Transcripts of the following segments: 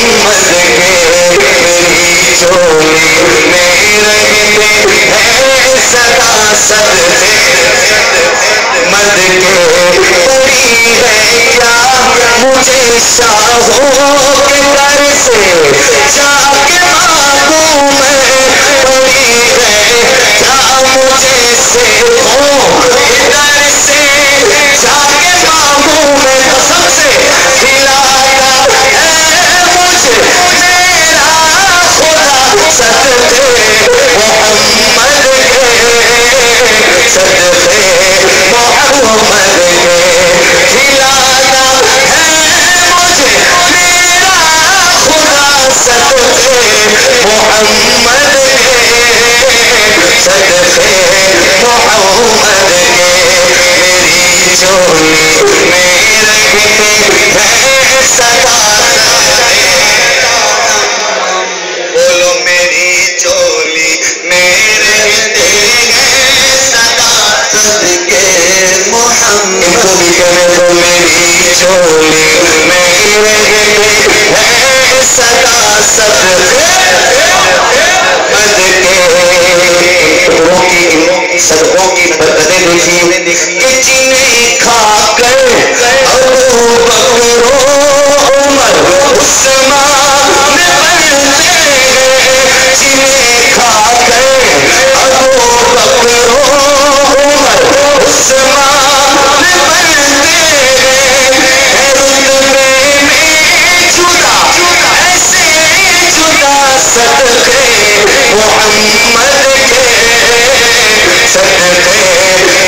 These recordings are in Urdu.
محمد کے میری چولی میں رہتے ہیں صدا صدقے مد کے پڑی ہے کیا مجھے شاہوں کے در سے جا کے مانگوں میں پڑی ہے کیا مجھے سیخوں کے در سے جا کے مانگوں میں قسم سے کھلاتا ہے مجھے میرا خدا صدقے محمد کے صدقے محمد کے کھلاتا ہے مجھے میرا خدا صدقے محمد کے صدقے محمد کے میری چولی میں رہتے ہیں صدا صدقے بولو میری چولی میں رہتے ہیں صدا صدقے محمد ان کو بھی کہنے دو میری چولی میں رہتے ہیں صدا صدقے محمد کے صدقوں کی برکتیں دیکھیے کہ جنہیں کھا کر ابو بکر و عمر عثمان بنتے ہیں جنہیں کھا کر ابو بکر و عمر عثمان بنتے ہیں رتبے میں جدا ایسے جدا صدقے محمد کے صدقے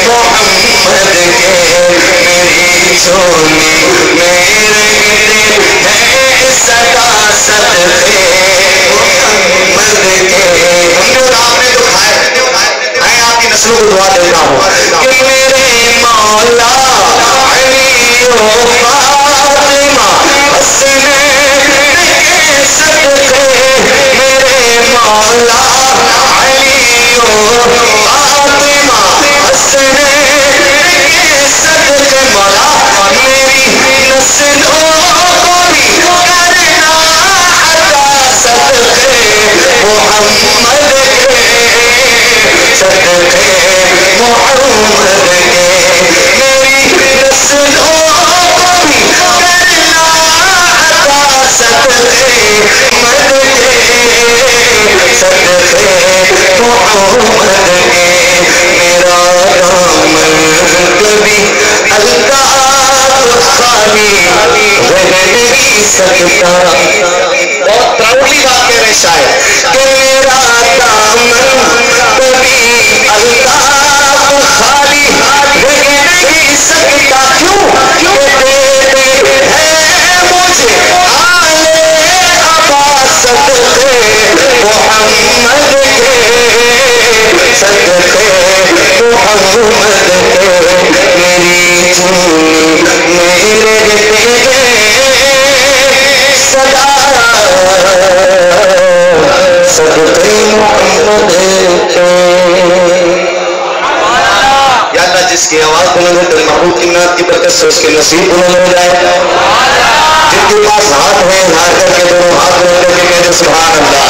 محمد کے میری چولی میں رہتے ہیں صدا صدقے محمد کے ہم نے اور آپ نے تو کھائے میں آپ کی نسلوں کو دعا دیتا ہوں کہ میرے مولا علی و فاطمہ حسنین کے صدقے میرے مولا علی و فاطمہ حسنین کے صدقے مولا میری نسلوں کو بھی کرنا عطا صدقے محمد کے صدقے محمد کے میری نسلوں کو بھی کرنا عطا صدقے محمد کے صدقے محمد کے میرا دامن کبھی الطاف خالی رہ نہیں سکتا بہت پراؤڈلی بات کہہ رہے شاعر کہ میرا دامن کبھی الطاف خالی رہ نہیں سکتا کیوں دیتے ہیں مجھے آلے عباس صدقے محمد کے صدقے محمد کے میری چولی میں رہتے ہیں صدا صدقے محمد کے یا اللہ جس کی آواز بلند ہے تیرے محبوب کی نعت کی برکت سے اس کے نصیب بلند ہو جائے جن کے پاس ہاتھ ہے ہاتھ کر کے دونوں ہاتھ بلند کر کے کہتے سبحان اللہ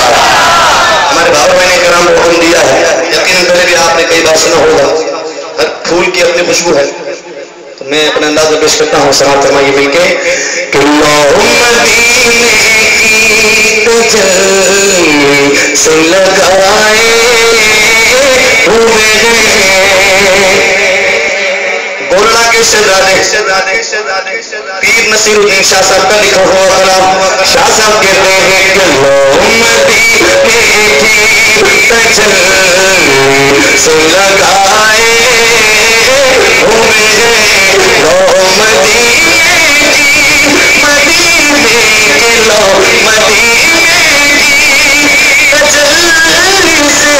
ہمارے بھائی میں نے کرام کو حکم دیا ہے یقیناً پہلے بھی آپ نے کئی بار سنا ہوگا ہر پھول کی اپنی خوشبو ہے تو میں اپنا اندازہ پیش کرتا ہوں سلام فرمائیے مل کے کہ اللہم مدینے کی تجلی سے لگائے ہوئے گولڑا کے شہزادے پیر نصیر الدین شاہ صاحب کا لکھا ہوا کلام شاہ صاحب کہتے ہیں کہ اللہم مدینے کی تجلی سے لگائے ہوئے لو مدینے کی مدینے کے لو مدینے کی تجلی سے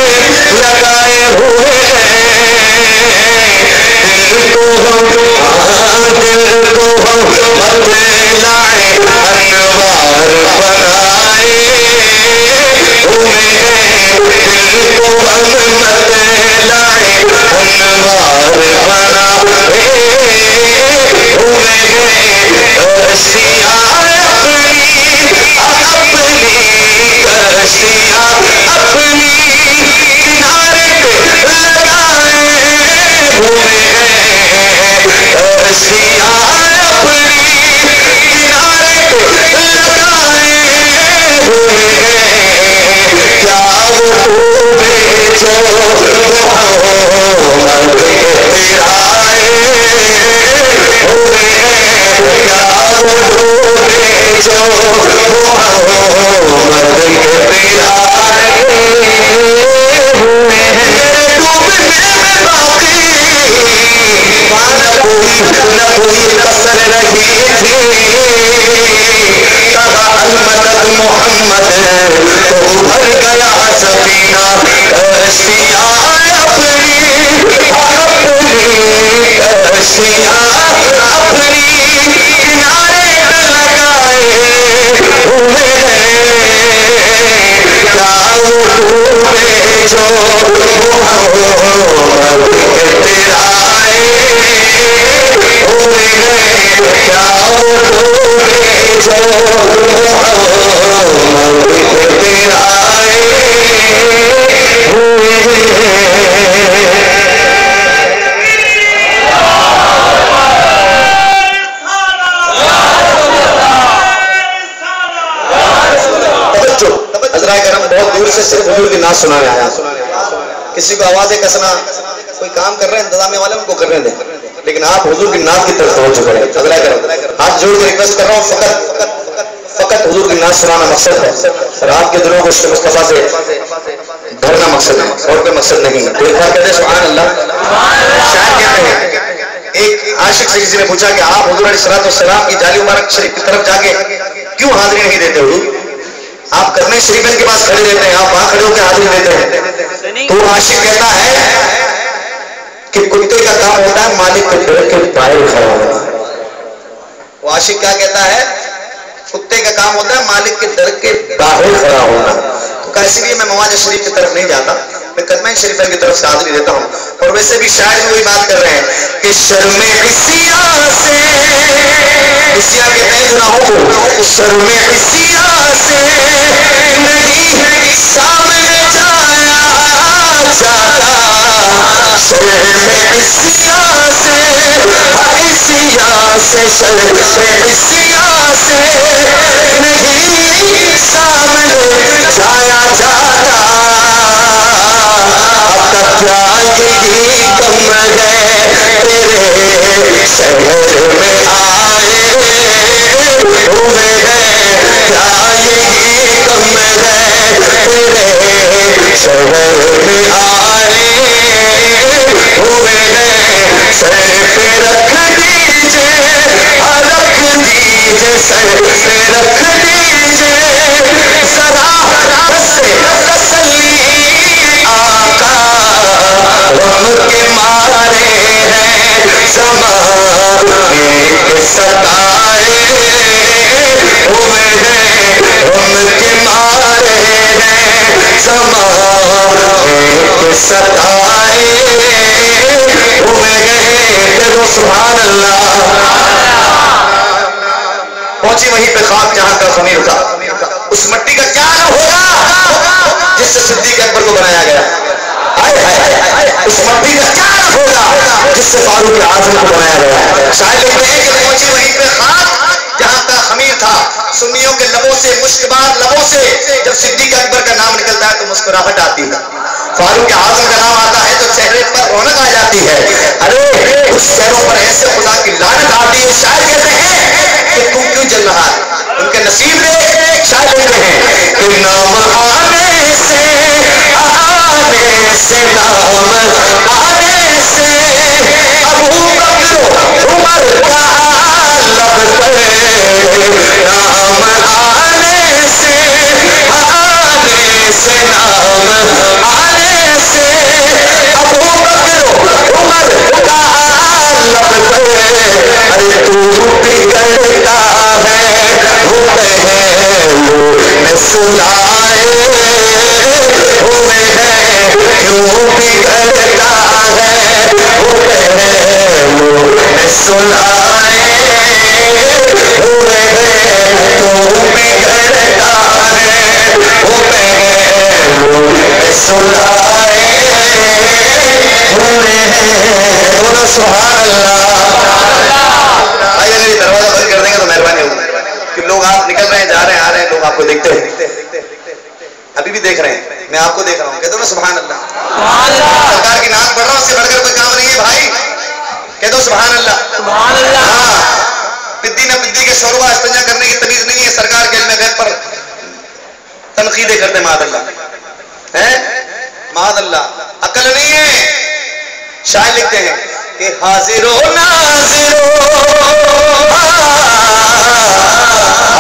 لگائے ہوئے دل کو ہم بتلائے انوار بنائے ہوئے دل کو ہم بتلائے جو محمد کے پیارے ہوئے ہیں کیا وہ ڈوبے جو محمد کے پیارے ہوئے ہیں ڈوبنے میں باقی نہ کوئی کسر رہی تھی کہا المدد محمد تو ابھر گیا سفینہ کشتیاں اپنی کشتیاں اپنی کنارے پہ لگائے ہوئے ہیں کیا وہ ڈوبے جو محمد کے پیارے ہوئے ہیں کیا وہ ڈوبے جو محمد کے پیارے ہوئے ہیں. حضرات کرام بہت دور سے صرف حضور کی نعت سنانے آیا. کسی کو آوازیں کسنا کوئی کام کر رہے ہیں انتظامیہ والے ان کو کرنے دیں لیکن آپ حضور کی نعت کی طرف توجہ کریں. حضرات کرام ہاتھ جوڑ کے ریکویسٹ کر رہا ہوں فقط حضور کی نعت سنانا مقصد ہے اور آپ کے دلوں کو عشق مصطفیٰ سے بھرنا مقصد ہے اور کوئی مقصد نہیں. ایک بار کہتے ہیں سبحان اللہ. شاعر کہتے ہیں ایک عاشق سے کسی نے پوچھا کہ آپ حضور علیہ السلام کی جالی مبارک شریف کی طرف جا کے کیوں حاضری نہیں دیتے حضور؟ آپ کرنے شریفین کے پاس کھڑے رہتے ہیں آپ وہاں کھڑے ہو کے حاضری دیتے ہیں. تو عاشق کہتا ہے کہ کتے کا کام ہوتا ہے مالک کے ڈر کے باہر کھڑا ہونا. وہ عاشق کیا کہتا ہے؟ کتے کا کام ہوتا ہے مالک کے ڈر کے باہر کھڑا ہونا. تو اسی لیے میں مواج شریف کی طرف نہیں جاتا میں کلمہ شریفین کی طرف سے حاضری دیتا ہوں. اور ویسے بھی شاعر میں وہی بات کر رہے ہیں کہ شرم عصیاں سے عصیاں کہتے ہیں گناہوں کو شرم عصیاں سے نہیں سامنے جایا جاتا شرم عصیاں سے عصیاں سے شرم عصیاں سے نہیں سامنے جایا جاتا. اب تک کیا یہی کم ہے تیرے شہر میں آئے ہوئے ہیں کیا یہی کم ہے تیرے شہر میں آئے ہوئے ہیں. سر پہ رکھ دیجئے سر پہ رکھ دیجئے ذرا تسلی آقا غم کے مارے ہیں زمانے کے ستائے ہوئے ہیں غم کے مارے ہیں زمانے کے ستائے ہوئے ہیں. سبحان اللہ. پہنچی وہیں پہ خواب جہاں کا خمیر تھا. اس مٹی کا کیا نام ہوگا جس سے صدیق اکبر کو بنایا گیا؟ اس مٹی کا کیا نام ہوگا جس سے فاروق اعظم کو بنایا گیا؟ شاید لکھتے ہیں کہ پہنچی وہیں پہ خواب جہاں کا خمیر تھا. سنیوں کے لبوں سے مشکبار لبوں سے جب صدیق اکبر کا نام نکلتا ہے تو مسکراہٹ آتی ہے. فاروق اعظم کا نام آتا ہے تو چہرے پر رونق آ جاتی ہے. ارے اس چہروں پر ایسے خدا کی لعنت آتی ہے. شاید کہتے ہیں کہ تو کیوں جل رہا ہے؟ ان کے نصیب میں شاید کہتے ہیں کہ نام آنے سے نام آنے سے ابو بکر عمر کا لب پر نام آنے سے نام آنے سے ابو بکر عمر کا لب پر. ارے تو بگڑتا ہے وہ پہلو میں سلائے ہوئے ہیں کیوں بگڑتا ہے وہ پہلو میں سلائے ہوئے ہیں تو بگڑتا ہے وہ پہلو میں سلائے ہوئے ہیں. سبحان اللہ. آئیے دروازہ بند کر دیں گے تو مہربانی ہوگی کہ لوگ آپ نکل رہے ہیں جا رہے ہیں آ رہے ہیں لوگ آپ کو دیکھتے ہیں ابھی بھی دیکھ رہے ہیں. میں آپ کو دیکھ رہا ہوں، کہہ دو نا سبحان اللہ۔ سرکار کی نعت پڑھ رہا ہوں، اس سے بڑھ کر کوئی کام نہیں ہے بھائی، کہہ دو سبحان اللہ۔ ہاں، پدی نہ پدی کے شوربہ استنجا کرنے کی تمیز نہیں ہے، سرکار کے علم غیب پر تنقیدیں کرتے معاذ اللہ، معاذ اللہ، عقل نہیں ہے۔ شاعر لکھتے ہیں کہ حاضر و ناظر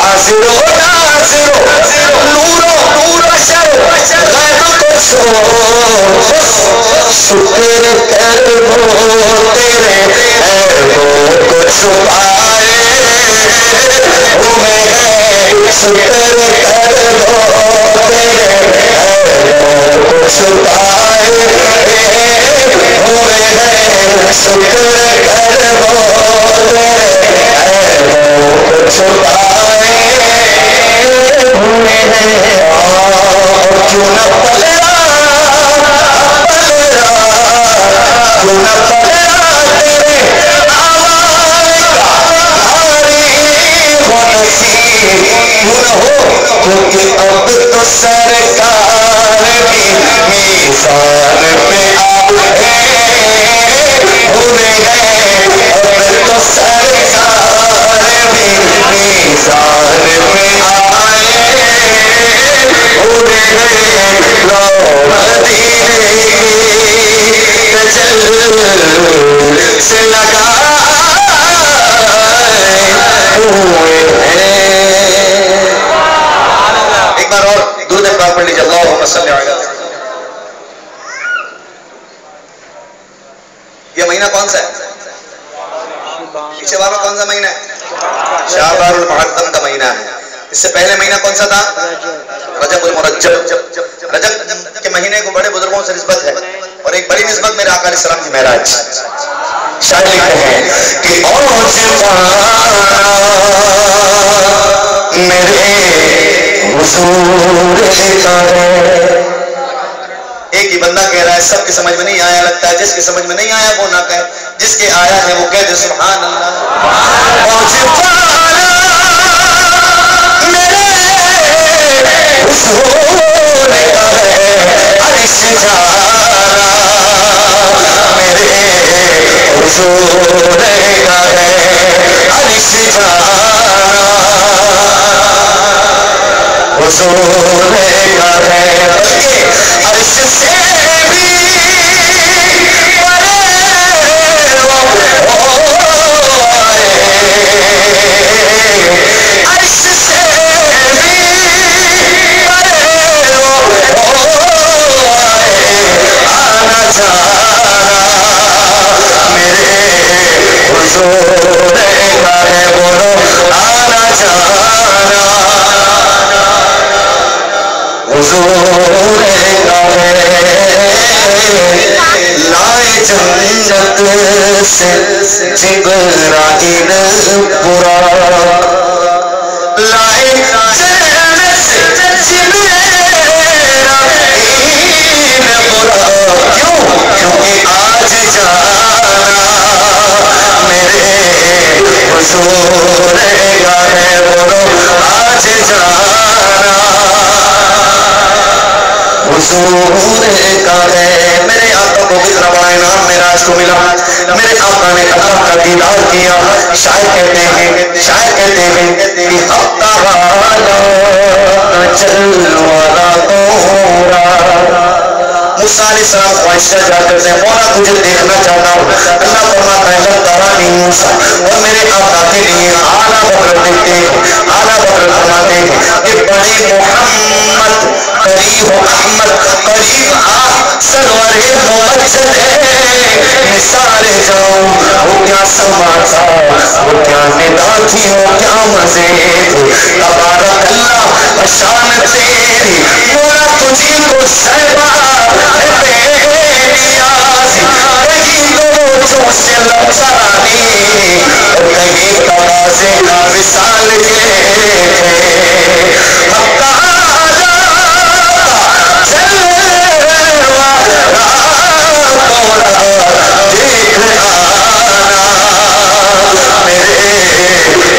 حاضر و ناظر نور و بشر غیب کو شکر کر وہ تیرے عیبوں کو چھپائے ہوئے ہیں، شکر کر وہ تیرے عیبوں کو چھپائے ہوئے ہیں، شکر کر وہ تیرے عیبوں کو چھپائے ہوئے ہیں، کیوں نہ پلڑا کیوں نہ پلڑا تیرے آواز کا بھاری ہو نصیب کیوں نہ ہو، کیونکہ اب تو سرکار بھی میزان پہ آئے ہوئے ہیں، اب تو سرکار بھی میزان پہ آئے ہوئے ہیں، لو مدینے کی تجل سے لگائے ہوئے ہیں۔ ایک بار اور درود پاک پڑھ لیجیے، اللہم صلی علی۔ یہ مہینہ کون سا ہے؟ پیچھے والا کون سا مہینہ ہے؟ شعبان المحرم کا مہینہ ہے۔ اس سے پہلے مہینہ کون سا تھا؟ رجب المرجب۔ رجب کے مہینے کو بڑے بزرگوں سے نسبت ہے، اور ایک بڑی نسبت میرے آقا علیہ السلام کی معراج۔ شاعر لکھتے ہیں کہ اوج پانا میرے حضور کا ہے۔ ایک ہی بندہ کہہ رہا ہے، سب کے سمجھ میں نہیں آیا، لگتا ہے جس کے سمجھ میں نہیں آیا وہ نہ کہے، جس کے آیا ہے وہ کہہ دے سبحان اللہ۔ اوج پانا میرے حضور کا ہے، عرش جانا میرے حضور کا ہے، عرش جانا حضور کا ہے، بلکہ عرش سے بھی بڑے وہ آئے، عرش سے بھی بڑے وہ آئے، آنا جانا میرے حضور کا ہے، بولو آنا جانا حضور کا ہے۔ لائے جنت سے جبرائیل برا، لائے جنت سے جبرائیل برا، کیوں؟ کیونکہ آج جانا میرے حضور کا ہے، بولو آج جانا حضور کا ہے۔ میرے آقا کو کتنا بڑا انعام معراج کو ملا، میرے آقا نے اللہ کا دیدار کیا۔ شاعر کہتے ہیں کہ ہفتہ والا چل والا گورا، موسیٰ علیہ السلام خواہش سے جا کرتے ہیں، مولا تجھے دیکھنا چاہتا ہوں۔ اللہ فرماتا ہے لن ترانی موسیٰ، اور میرے آقا کے لیے اعلیٰ بکر دیکھتے ہیں، اعلیٰ بکر فرماتے ہیں کہ بڑی محمد قریب احمد قریب سرور ممجد نثار جاؤں، وہ کیا سما تھا، وہ کیا ندا تھی، وہ کیا مزے تھے، تبارک اللہ شان تیری، مولا تجھی کو سہبا بے نیازی، کہیں تو جو سے لبزانی، کہیں توازے وصال کے تھے، حق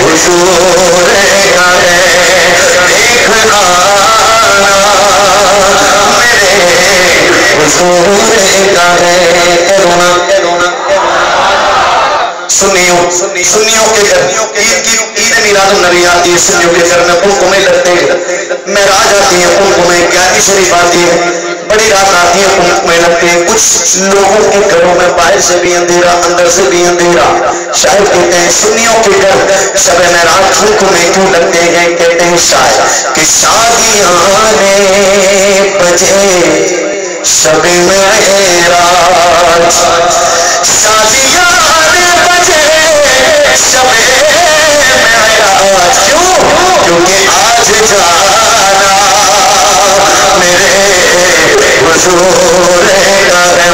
حضور کا ہے، دیکھ آنا ہے سنیوں کے گھر میں قمقمے لگتے ہیں، معراج آتی ہے قمقمے، قیادی شریف آتی ہے، بڑی رات آتی ہے قمقمے لگتے ہیں. کچھ لوگوں کے گھروں میں باہر سے بھی اندھیرا اندر سے بھی اندھیرا. شاید کہتے ہیں سنیوں کے گھر شب معراج قمقمے کیوں لگتے ہیں؟ کہتے ہیں شاید کہ شادیاں نے بجے شب معراج، شادیاں نے بجے شب معراج. کیوں؟ کیونکہ آج جانا میرے حضور کا ہے.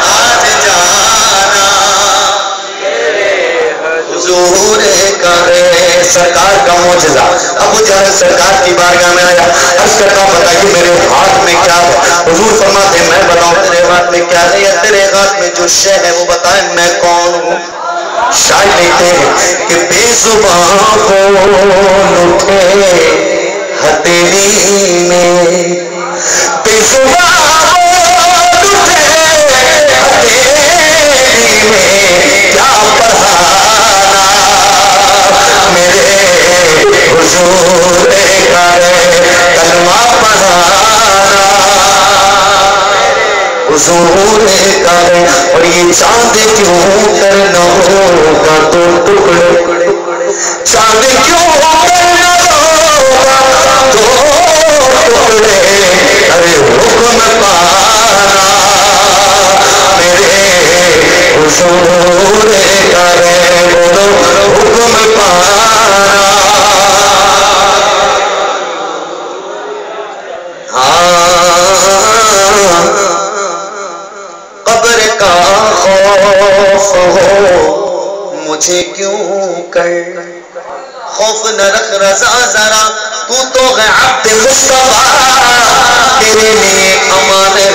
آج جانا حضور کا ہے. سرکار کا معجزہ. ابو جہل سرکار کی بارگاہ میں آیا، عرض کرتا بتائیے میرے ہاتھ میں کیا ہے؟ حضور فرماتے ہیں میں بتاؤں تیرے ہاتھ میں کیا ہے؟ یا تیرے ہاتھ میں جو شے ہے وہ بتائے میں کون ہوں. شاید کہتے ہیں کہ بے زبان بول اٹھے ہتھیلی میں، بے زبان بول اٹھے ہتھیلی میں، کیا پڑھانا میرے حضور کا ہے، کلمہ پڑھانا حضور کا ہے. اور یہ چاند کیوں کرنا ہوگا تو ٹکڑے، چاند کیوں کرنا ہوگا تو ٹکڑے، ارے حکم پانا میرے حضور کا ہے، بولو حکم پانا. قبر کا خوف ہو مجھے کیوں کر، خوف نہ رکھ رضا ذرا، تو تو ہے عبد مصطفیٰ، تیرے لیے امان ہے،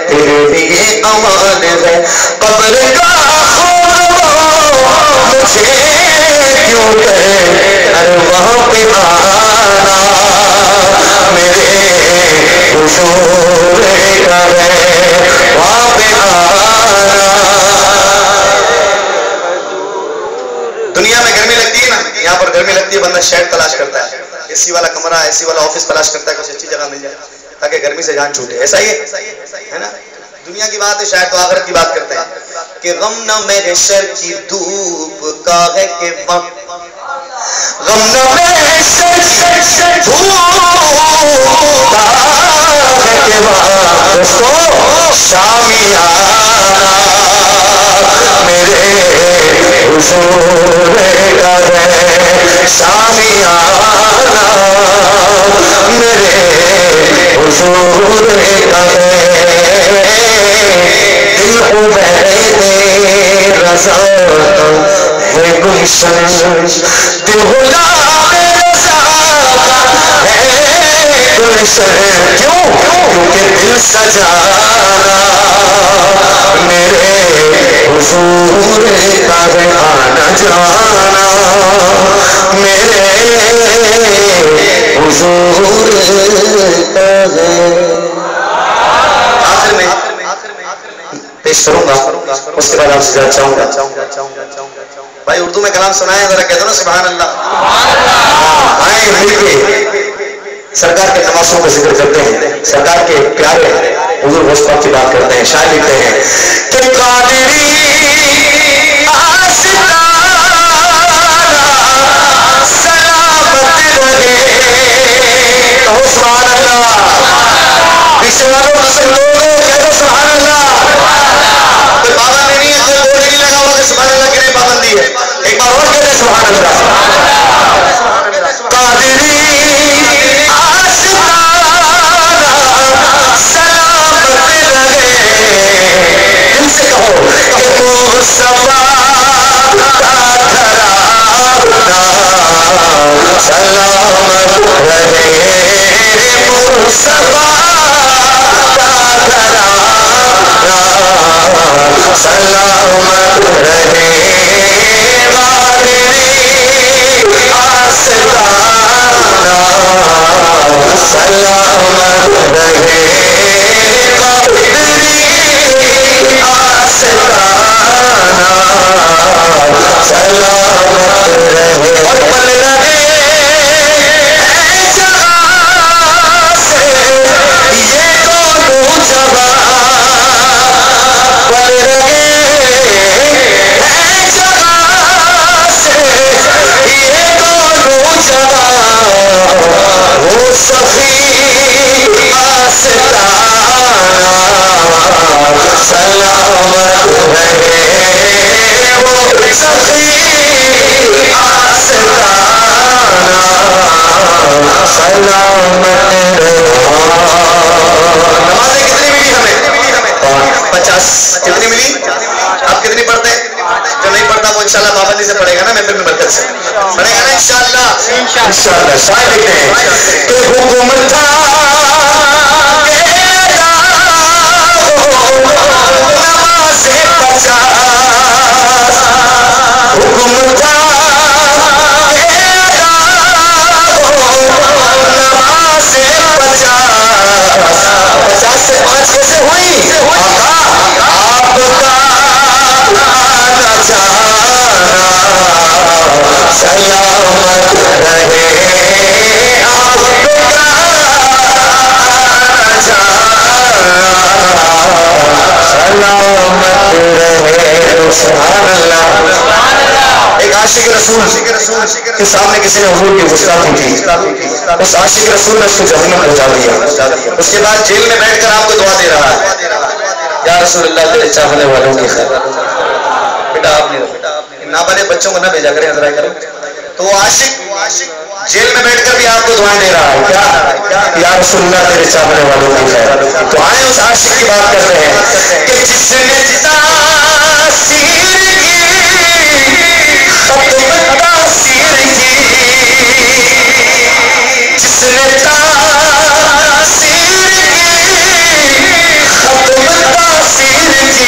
تیرے لیے امان ہے. قبر کا خوف ہو مجھے کیوں کر، ارے وہاں پہ آنا میرے حضور کا ہے، وہاں پہ آنا. دنیا میں گرمی لگتی ہے نا، یہاں پر گرمی لگتی ہے بندہ شیڈ تلاش کرتا ہے، اے سی والا کمرہ، اے سی والا آفس تلاش کرتا ہے، کچھ اچھی جگہ مل جائے تاکہ گرمی سے جان چھوٹے. ایسا ہی ہے نا، دنیا کی بات ہے، شاید تو آخرت کی بات کرتے ہیں کہ غم نہ میرے شر کی دھوپ کا ہے کہ غم نہ میرے شر کی دھوپ کا ہے کہ دوستو شامیانہ میرے حضور کا ہے، شامیانہ میرے حضور کا ہے. دل عبید رضا ہے گلشن، دل غلام رضا ہے گلشن. کیوں؟ کیونکہ دل سجانا میرے حضور کا ہے، آنا جانا میرے حضور کا ہے. آخر میں پیش کروں گا، اس کے بعد آپ سے چاہوں گا بھائی اردو میں کلام سنائیں، ذرا کہہ دو نا سبحان اللہ. آئیں مل کے سرکار کے نوازوں کا ذکر کرتے ہیں، سرکار کے پیارے حضور مصطفیٰ کی بات کرتے ہیں. شاعر لکھتے ہیں کہ قادری آستانہ سلامت رہے. کہو سبحان اللہ. پیچھے والوں مسلم لوگوں کہہ دو سبحان اللہ. کوئی پابندی نہیں ہے، کوئی بورڈ نہیں لگا ہوا کہ سبحان اللہ کی نہیں پابندی ہے. ایک بار اور کہتے ہیں سبحان اللہ. قادری سلامت رہے انشاءاللہ شاید لکھتے ہیں کہ حکم تھا نماز 50 حکم تھا نماز 50 سے 5 کیسے ہوئی آقا آپ کا آنا جانا سلامت رہے آپ کا آنا جانا سلامت رہے سبحان اللہ ایک عاشق رسول کے سامنے کسی نے حضور کی گستاخی کی اس عاشق رسول نے اس کو جہنم پہنچا دیا اس کے بعد جیل میں بیٹھ کر آپ کو دعا دے رہا ہے یا رسول اللہ تیرے چاہنے والوں کی خیر بیٹا آپ نے نابالغ بچوں کو نہ بھیجا کریں حضرات کرو تو وہ عاشق جیل میں بیٹھ کر بھی آپ کو دعائیں دے رہا ہے کیا یا رسول اللہ تیرے چاہنے والوں کی خیر تو آئیں اس عاشق کی بات کرتے ہیں کہ جس نے تاثیر کی ختم تاثیر کی جس نے تاثیر کی ختم تاثیر کی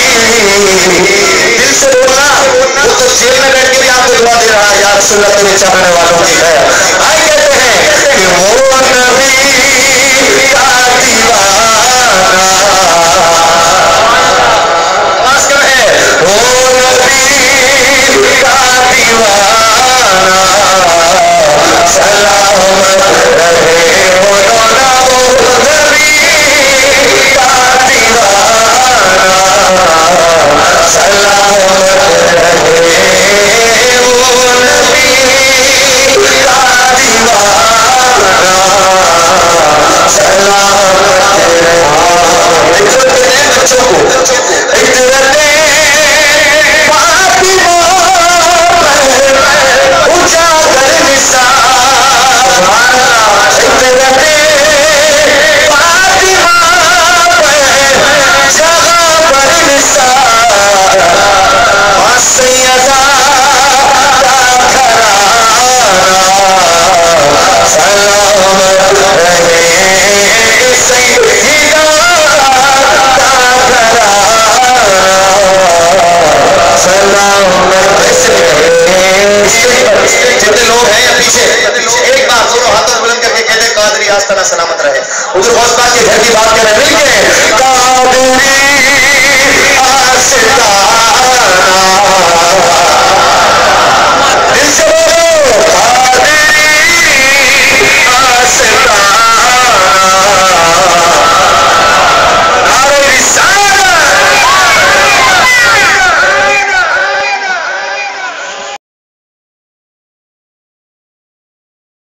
دل سے بولنا وہ تو جیل میں بیٹھ کے بھی آپ کو دعا دے رہا ہے یا رسول اللہ تیرے چاہنے والوں کی خیر آئے کہتے ہیں کہ وہ نبی کا دیوانہ آواز کم ہے وہ نبی کا دیوانہ سلامت رہے مولانا وہ نبی کا دیوانہ سلامت رہے وہ نبی کا دیوانہ سلامت رہے بچوں کو اجاگر جتنے لوگ ہیں یا پیچھے ایک بار دونوں ہاتھوں بلند کر کے کہتے ہیں قادری آستانہ سلامت رہے حضور غوث پاک کے گھر کی بات کر رہے ہیں